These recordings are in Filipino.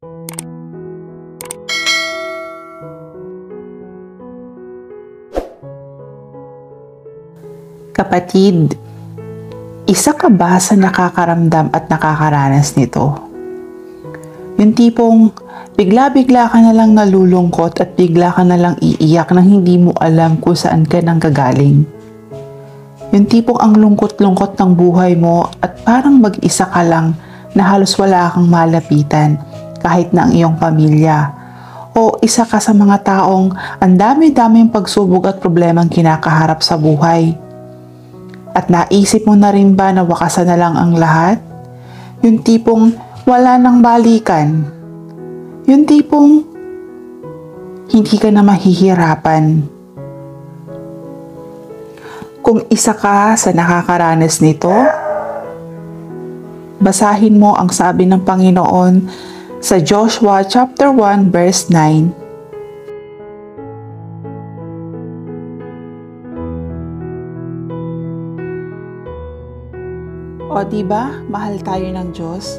Kapatid, isa ka ba sa nakakaramdam at nakakaranas nito? Yung tipong bigla-bigla ka na lang nalulungkot at bigla ka na lang iiyak nang hindi mo alam kung saan ka nang gagaling. Yung tipong ang lungkot-lungkot ng buhay mo at parang mag-isa ka lang na halos wala kang malapitan kahit na ang iyong pamilya. O isa ka sa mga taong ang dami-daming pagsubok at problemang kinakaharap sa buhay. At naisip mo na rin ba na wakasan na lang ang lahat? Yung tipong wala nang balikan. Yung tipong hindi ka na mahihirapan. Kung isa ka sa nakakaranas nito, basahin mo ang sabi ng Panginoon sa Joshua chapter 1 verse 9. O diba, mahal tayo ng Diyos?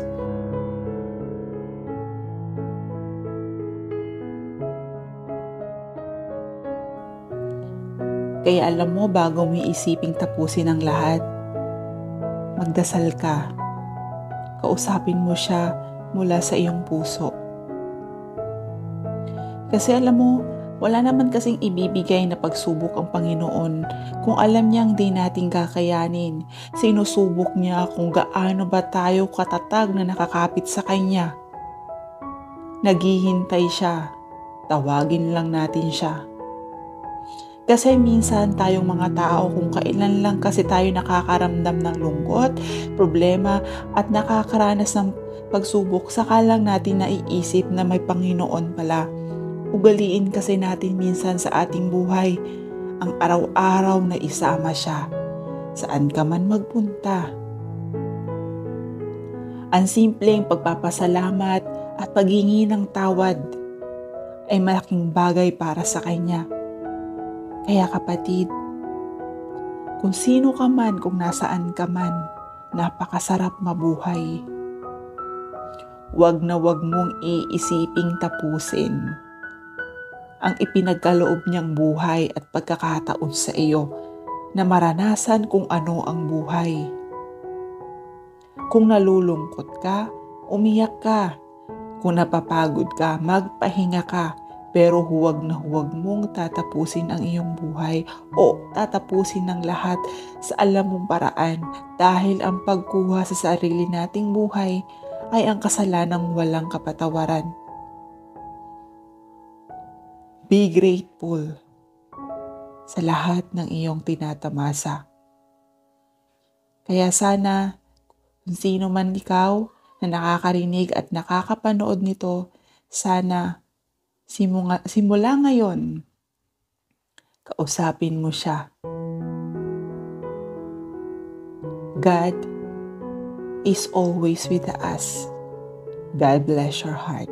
Kaya alam mo, bago mo iisiping tapusin ang lahat, magdasal ka. Kausapin mo siya mula sa iyong puso. Kasi alam mo, wala naman kasing ibibigay na pagsubok ang Panginoon kung alam niyang di natin kakayanin. Sinusubok niya kung gaano ba tayo katatag na nakakapit sa Kanya. Naghihintay siya. Tawagin lang natin siya. Kasi minsan tayong mga tao kung kailan lang kasi tayo nakakaramdam ng lungkot, problema at nakakaranas ng pagsubok, saka lang natin naiisip na may Panginoon pala. Ugaliin kasi natin minsan sa ating buhay ang araw-araw na isama siya. Saan ka man magpunta. Ang simpleng pagpapasalamat at paghingi ng tawad ay malaking bagay para sa Kanya. Kaya kapatid, kung sino ka man, kung nasaan ka man, napakasarap mabuhay. Huwag na huwag mong iisiping tapusin ang ipinagkaloob niyang buhay at pagkakataon sa iyo na maranasan kung ano ang buhay. Kung nalulungkot ka, umiyak ka. Kung napapagod ka, magpahinga ka. Pero huwag na huwag mong tatapusin ang iyong buhay o tatapusin ng lahat sa alam mong paraan, dahil ang pagkuha sa sarili nating buhay ay ang kasalanang walang kapatawaran. Be grateful sa lahat ng iyong tinatamasa. Kaya sana, kung sino man ikaw na nakakarinig at nakakapanood nito, sana simula ngayon, kausapin mo siya. God is always with us. God bless your heart.